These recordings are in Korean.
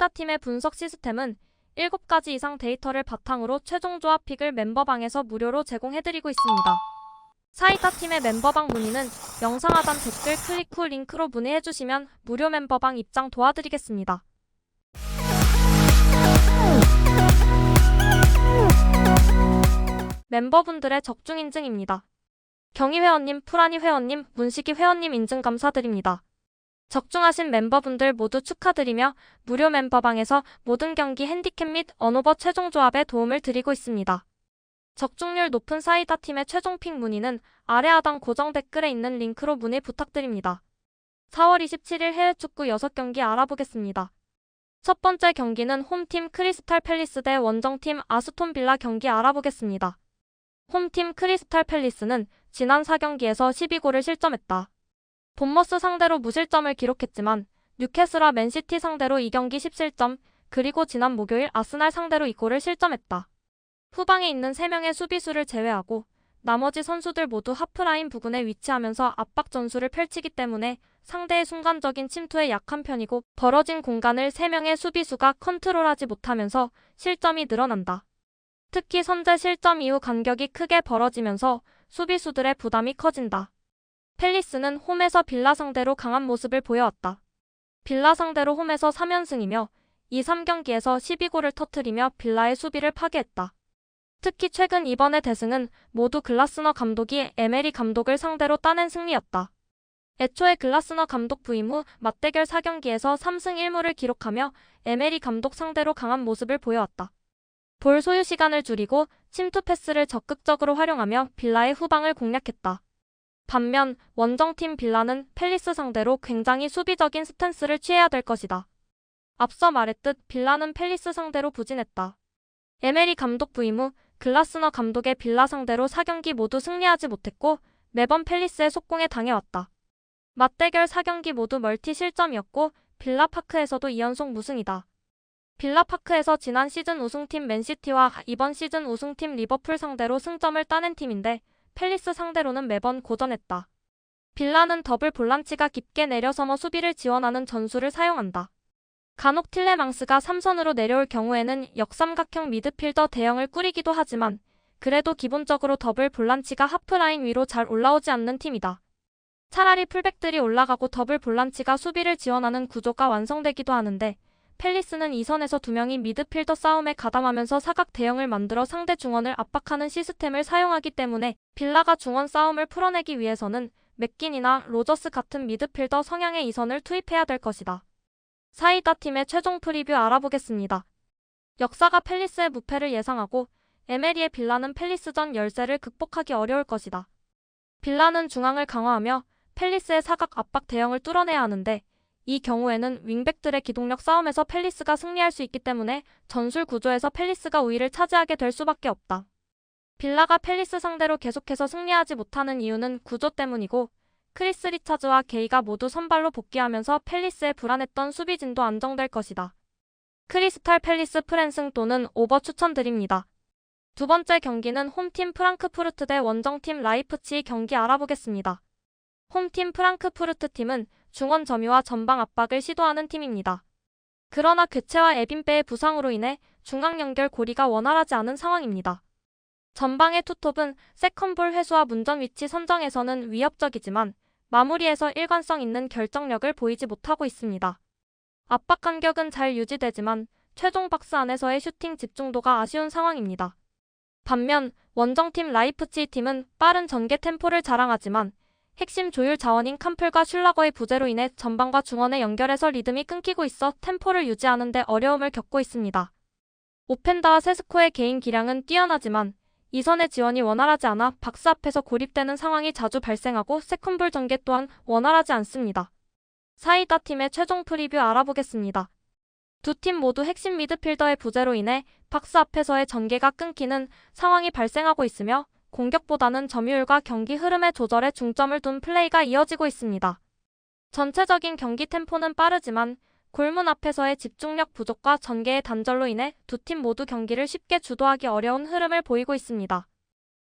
사이다 팀의 분석 시스템은 7가지 이상 데이터를 바탕으로 최종 조합 픽을 멤버방에서 무료로 제공해드리고 있습니다. 사이다 팀의 멤버방 문의는 영상 하단 댓글 클릭 후 링크로 문의해주시면 무료 멤버방 입장 도와드리겠습니다. 멤버분들의 적중 인증입니다. 경희 회원님, 프라니 회원님, 문식이 회원님 인증 감사드립니다. 적중하신 멤버분들 모두 축하드리며 무료 멤버방에서 모든 경기 핸디캡 및 언오버 최종 조합에 도움을 드리고 있습니다. 적중률 높은 사이다 팀의 최종 픽 문의는 아래 하단 고정 댓글에 있는 링크로 문의 부탁드립니다. 4월 27일 해외 축구 6경기 알아보겠습니다. 첫 번째 경기는 홈팀 크리스탈 팰리스 대 원정팀 아스톤 빌라 경기 알아보겠습니다. 홈팀 크리스탈 팰리스는 지난 4경기에서 12골을 실점했다. 본머스 상대로 무실점을 기록했지만 뉴캐슬과 맨시티 상대로 2경기 10실점, 그리고 지난 목요일 아스날 상대로 2골을 실점했다. 후방에 있는 3명의 수비수를 제외하고 나머지 선수들 모두 하프라인 부근에 위치하면서 압박 전술을 펼치기 때문에 상대의 순간적인 침투에 약한 편이고 벌어진 공간을 3명의 수비수가 컨트롤하지 못하면서 실점이 늘어난다. 특히 선제 실점 이후 간격이 크게 벌어지면서 수비수들의 부담이 커진다. 팰리스는 홈에서 빌라 상대로 강한 모습을 보여왔다. 빌라 상대로 홈에서 3연승이며 이 3경기에서 12골을 터뜨리며 빌라의 수비를 파괴했다. 특히 최근 이번의 대승은 모두 글라스너 감독이 에메리 감독을 상대로 따낸 승리였다. 애초에 글라스너 감독 부임 후 맞대결 4경기에서 3승 1무를 기록하며 에메리 감독 상대로 강한 모습을 보여왔다. 볼 소유 시간을 줄이고 침투 패스를 적극적으로 활용하며 빌라의 후방을 공략했다. 반면 원정팀 빌라는 팰리스 상대로 굉장히 수비적인 스탠스를 취해야 될 것이다. 앞서 말했듯 빌라는 팰리스 상대로 부진했다. 에메리 감독 부임 후 글라스너 감독의 빌라 상대로 4경기 모두 승리하지 못했고 매번 팰리스의 속공에 당해왔다. 맞대결 4경기 모두 멀티 실점이었고 빌라파크에서도 2연속 무승이다. 빌라파크에서 지난 시즌 우승팀 맨시티와 이번 시즌 우승팀 리버풀 상대로 승점을 따낸 팀인데 팰리스 상대로는 매번 고전했다. 빌라는 더블 볼란치가 깊게 내려서머 수비를 지원하는 전술을 사용한다. 간혹 틸레망스가 3선으로 내려올 경우에는 역삼각형 미드필더 대형을 꾸리기도 하지만 그래도 기본적으로 더블 볼란치가 하프라인 위로 잘 올라오지 않는 팀이다. 차라리 풀백들이 올라가고 더블 볼란치가 수비를 지원하는 구조가 완성되기도 하는데 팰리스는 2선에서 2명이 미드필더 싸움에 가담하면서 사각 대형을 만들어 상대 중원을 압박하는 시스템을 사용하기 때문에 빌라가 중원 싸움을 풀어내기 위해서는 맥긴이나 로저스 같은 미드필더 성향의 2선을 투입해야 될 것이다. 사이다 팀의 최종 프리뷰 알아보겠습니다. 역사가 팰리스의 무패를 예상하고 에메리의 빌라는 팰리스전 열세를 극복하기 어려울 것이다. 빌라는 중앙을 강화하며 팰리스의 사각 압박 대형을 뚫어내야 하는데 이 경우에는 윙백들의 기동력 싸움에서 팰리스가 승리할 수 있기 때문에 전술 구조에서 팰리스가 우위를 차지하게 될 수밖에 없다. 빌라가 팰리스 상대로 계속해서 승리하지 못하는 이유는 구조 때문이고 크리스 리차즈와 게이가 모두 선발로 복귀하면서 팰리스의 불안했던 수비진도 안정될 것이다. 크리스탈 팰리스 프랜승 또는 오버 추천드립니다. 두 번째 경기는 홈팀 프랑크푸르트 대 원정팀 라이프치히 경기 알아보겠습니다. 홈팀 프랑크푸르트 팀은 중원 점유와 전방 압박을 시도하는 팀입니다. 그러나 괴체와 에빈베의 부상으로 인해 중앙 연결 고리가 원활하지 않은 상황입니다. 전방의 투톱은 세컨볼 회수와 문전 위치 선정에서는 위협적이지만 마무리에서 일관성 있는 결정력을 보이지 못하고 있습니다. 압박 간격은 잘 유지되지만 최종 박스 안에서의 슈팅 집중도가 아쉬운 상황입니다. 반면 원정팀 라이프치히 팀은 빠른 전개 템포를 자랑하지만 핵심 조율 자원인 캄플과 슐라거의 부재로 인해 전방과 중원의 연결에서 리듬이 끊기고 있어 템포를 유지하는 데 어려움을 겪고 있습니다. 오펜다와 세스코의 개인 기량은 뛰어나지만 이선의 지원이 원활하지 않아 박스 앞에서 고립되는 상황이 자주 발생하고 세컨볼 전개 또한 원활하지 않습니다. 사이다 팀의 최종 프리뷰 알아보겠습니다. 두 팀 모두 핵심 미드필더의 부재로 인해 박스 앞에서의 전개가 끊기는 상황이 발생하고 있으며 공격보다는 점유율과 경기 흐름의 조절에 중점을 둔 플레이가 이어지고 있습니다. 전체적인 경기 템포는 빠르지만 골문 앞에서의 집중력 부족과 전개의 단절로 인해 두 팀 모두 경기를 쉽게 주도하기 어려운 흐름을 보이고 있습니다.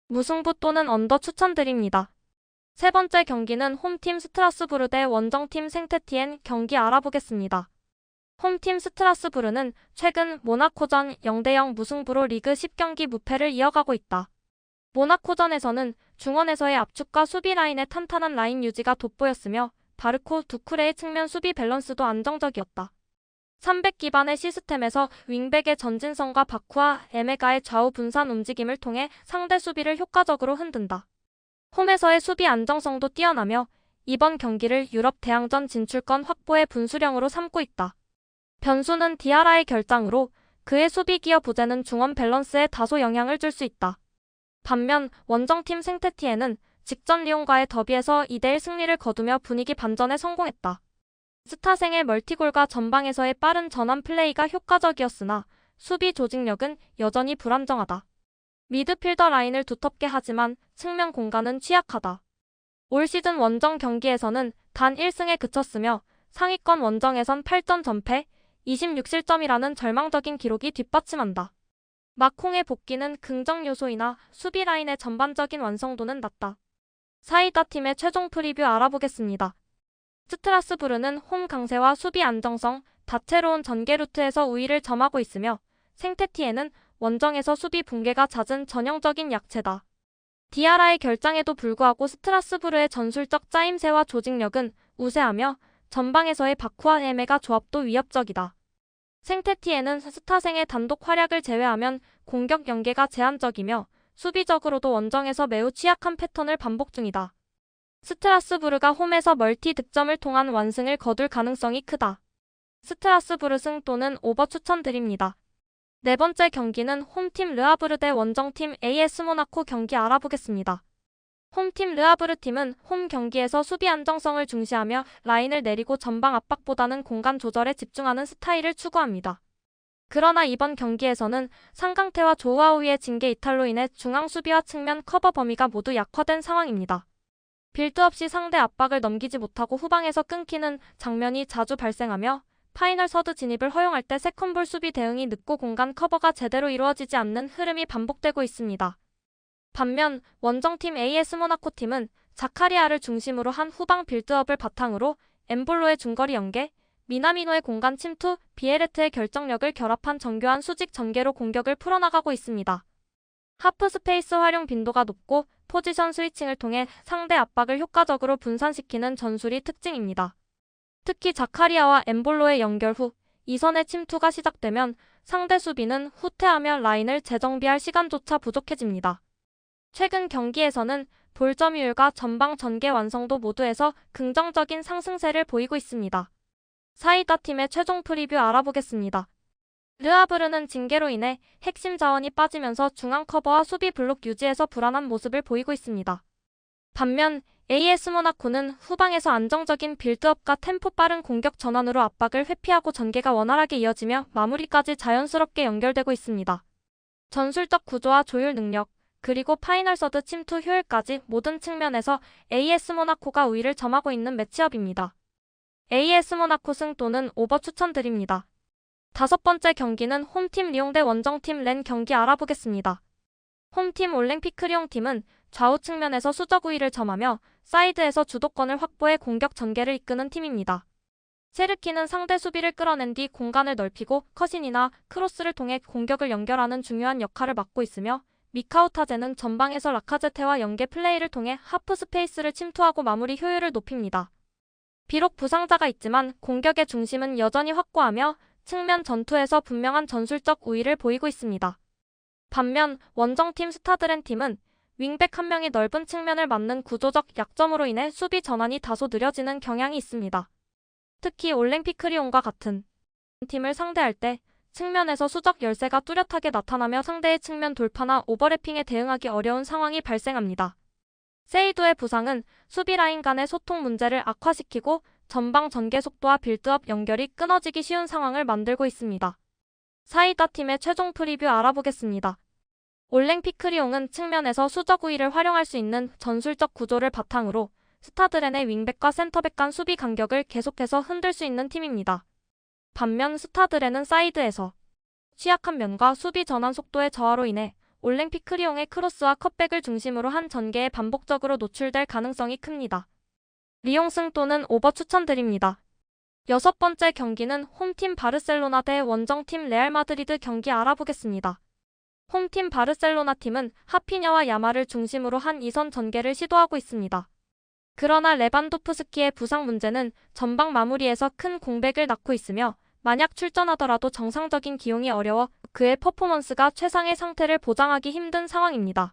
무승부 또는 언더 추천드립니다. 세 번째 경기는 홈팀 스트라스부르 대 원정팀 생테티엔 경기 알아보겠습니다. 홈팀 스트라스부르는 최근 모나코전 0대0 무승부로 리그 10경기 무패를 이어가고 있다. 모나코전에서는 중원에서의 압축과 수비 라인의 탄탄한 라인 유지가 돋보였으며 바르코 두쿠레의 측면 수비 밸런스도 안정적이었다. 300 기반의 시스템에서 윙백의 전진성과 바쿠와 에메가의 좌우 분산 움직임을 통해 상대 수비를 효과적으로 흔든다. 홈에서의 수비 안정성도 뛰어나며 이번 경기를 유럽 대항전 진출권 확보의 분수령으로 삼고 있다. 변수는 디아라의 결장으로 그의 수비 기여 부재는 중원 밸런스에 다소 영향을 줄 수 있다. 반면 원정팀 생테티에는 직전 리옹과의 더비에서 2대1 승리를 거두며 분위기 반전에 성공했다. 스타생의 멀티골과 전방에서의 빠른 전환 플레이가 효과적이었으나 수비 조직력은 여전히 불안정하다. 미드필더 라인을 두텁게 하지만 측면 공간은 취약하다. 올 시즌 원정 경기에서는 단 1승에 그쳤으며 상위권 원정에선 8전 전패, 26실점이라는 절망적인 기록이 뒷받침한다. 마콩의 복귀는 긍정 요소이나 수비 라인의 전반적인 완성도는 낮다. 사이다 팀의 최종 프리뷰 알아보겠습니다. 스트라스부르는 홈 강세와 수비 안정성, 다채로운 전개 루트에서 우위를 점하고 있으며 생테티에는 원정에서 수비 붕괴가 잦은 전형적인 약체다. 디아라의 결장에도 불구하고 스트라스부르의 전술적 짜임새와 조직력은 우세하며 전방에서의 바쿠와 에메가 조합도 위협적이다. 생테티에는 스타생의 단독 활약을 제외하면 공격 연계가 제한적이며 수비적으로도 원정에서 매우 취약한 패턴을 반복 중이다. 스트라스부르가 홈에서 멀티 득점을 통한 완승을 거둘 가능성이 크다. 스트라스부르 승 또는 오버 추천드립니다. 네 번째 경기는 홈팀 르하브르 대 원정팀 AS 모나코 경기 알아보겠습니다. 홈팀 르하브르 팀은 홈 경기에서 수비 안정성을 중시하며 라인을 내리고 전방 압박보다는 공간 조절에 집중하는 스타일을 추구합니다. 그러나 이번 경기에서는 상강태와 조우아우의 징계 이탈로 인해 중앙 수비와 측면 커버 범위가 모두 약화된 상황입니다. 빌드업 시 상대 압박을 넘기지 못하고 후방에서 끊기는 장면이 자주 발생하며 파이널 서드 진입을 허용할 때 세컨볼 수비 대응이 늦고 공간 커버가 제대로 이루어지지 않는 흐름이 반복되고 있습니다. 반면 원정팀 AS 모나코 팀은 자카리아를 중심으로 한 후방 빌드업을 바탕으로 엠볼로의 중거리 연계, 미나미노의 공간 침투, 비에레트의 결정력을 결합한 정교한 수직 전개로 공격을 풀어나가고 있습니다. 하프 스페이스 활용 빈도가 높고 포지션 스위칭을 통해 상대 압박을 효과적으로 분산시키는 전술이 특징입니다. 특히 자카리아와 엠볼로의 연결 후 이선의 침투가 시작되면 상대 수비는 후퇴하며 라인을 재정비할 시간조차 부족해집니다. 최근 경기에서는 볼 점유율과 전방 전개 완성도 모두에서 긍정적인 상승세를 보이고 있습니다. 사이다 팀의 최종 프리뷰 알아보겠습니다. 르하브르는 징계로 인해 핵심 자원이 빠지면서 중앙 커버와 수비 블록 유지에서 불안한 모습을 보이고 있습니다. 반면 AS 모나코는 후방에서 안정적인 빌드업과 템포 빠른 공격 전환으로 압박을 회피하고 전개가 원활하게 이어지며 마무리까지 자연스럽게 연결되고 있습니다. 전술적 구조와 조율 능력, 그리고 파이널 서드 침투 효율까지 모든 측면에서 AS 모나코가 우위를 점하고 있는 매치업입니다. AS 모나코 승 또는 오버 추천드립니다. 다섯 번째 경기는 홈팀 리옹 대 원정팀 렌 경기 알아보겠습니다. 홈팀 올랭피크 리옹 팀은 좌우 측면에서 수적 우위를 점하며 사이드에서 주도권을 확보해 공격 전개를 이끄는 팀입니다. 세르키는 상대 수비를 끌어낸 뒤 공간을 넓히고 컷인이나 크로스를 통해 공격을 연결하는 중요한 역할을 맡고 있으며 미카우타제는 전방에서 라카제테와 연계 플레이를 통해 하프 스페이스를 침투하고 마무리 효율을 높입니다. 비록 부상자가 있지만 공격의 중심은 여전히 확고하며 측면 전투에서 분명한 전술적 우위를 보이고 있습니다. 반면 원정팀 스타드렌 팀은 윙백 한 명이 넓은 측면을 맞는 구조적 약점으로 인해 수비 전환이 다소 느려지는 경향이 있습니다. 특히 올랭피크 리옹과 같은 팀을 상대할 때 측면에서 수적 열세가 뚜렷하게 나타나며 상대의 측면 돌파나 오버래핑에 대응하기 어려운 상황이 발생합니다. 세이도의 부상은 수비 라인 간의 소통 문제를 악화시키고 전방 전개 속도와 빌드업 연결이 끊어지기 쉬운 상황을 만들고 있습니다. 사이다 팀의 최종 프리뷰 알아보겠습니다. 올랭피크 리옹은 측면에서 수적 우위를 활용할 수 있는 전술적 구조를 바탕으로 스타드렌의 윙백과 센터백 간 수비 간격을 계속해서 흔들 수 있는 팀입니다. 반면 스타드렌은 사이드에서 취약한 면과 수비 전환 속도의 저하로 인해 올랭피크 리옹의 크로스와 컷백을 중심으로 한 전개에 반복적으로 노출될 가능성이 큽니다. 리옹 승 또는 오버 추천드립니다. 여섯 번째 경기는 홈팀 바르셀로나 대 원정팀 레알 마드리드 경기 알아보겠습니다. 홈팀 바르셀로나 팀은 하피냐와 야말을 중심으로 한 2선 전개를 시도하고 있습니다. 그러나 레반도프스키의 부상 문제는 전방 마무리에서 큰 공백을 낳고 있으며 만약 출전하더라도 정상적인 기용이 어려워 그의 퍼포먼스가 최상의 상태를 보장하기 힘든 상황입니다.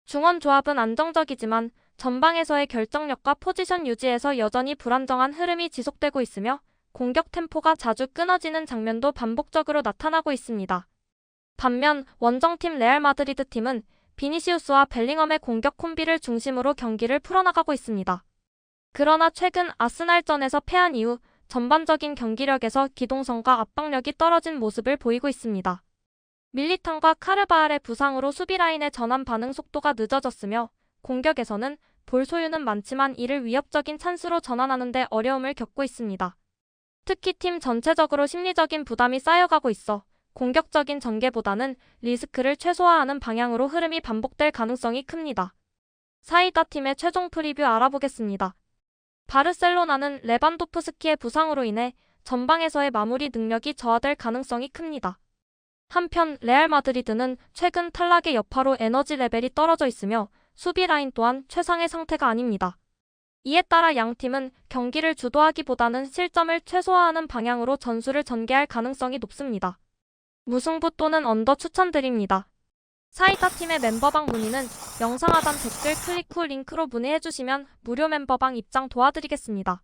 중원 조합은 안정적이지만 전방에서의 결정력과 포지션 유지에서 여전히 불안정한 흐름이 지속되고 있으며 공격 템포가 자주 끊어지는 장면도 반복적으로 나타나고 있습니다. 반면 원정팀 레알 마드리드 팀은 비니시우스와 벨링엄의 공격 콤비를 중심으로 경기를 풀어나가고 있습니다. 그러나 최근 아스날전에서 패한 이후 전반적인 경기력에서 기동성과 압박력이 떨어진 모습을 보이고 있습니다. 밀리탄과 카르바알의 부상으로 수비 라인의 전환 반응 속도가 늦어졌으며 공격에서는 볼 소유는 많지만 이를 위협적인 찬스로 전환하는 데 어려움을 겪고 있습니다. 특히 팀 전체적으로 심리적인 부담이 쌓여가고 있어 공격적인 전개보다는 리스크를 최소화하는 방향으로 흐름이 반복될 가능성이 큽니다. 사이다 팀의 최종 프리뷰 알아보겠습니다. 바르셀로나는 레반도프스키의 부상으로 인해 전방에서의 마무리 능력이 저하될 가능성이 큽니다. 한편 레알 마드리드는 최근 탈락의 여파로 에너지 레벨이 떨어져 있으며 수비 라인 또한 최상의 상태가 아닙니다. 이에 따라 양 팀은 경기를 주도하기보다는 실점을 최소화하는 방향으로 전술을 전개할 가능성이 높습니다. 무승부 또는 언더 추천드립니다. 사이다 팀의 멤버방 문의는 영상 하단 댓글 클릭 후 링크로 문의해주시면 무료 멤버방 입장 도와드리겠습니다.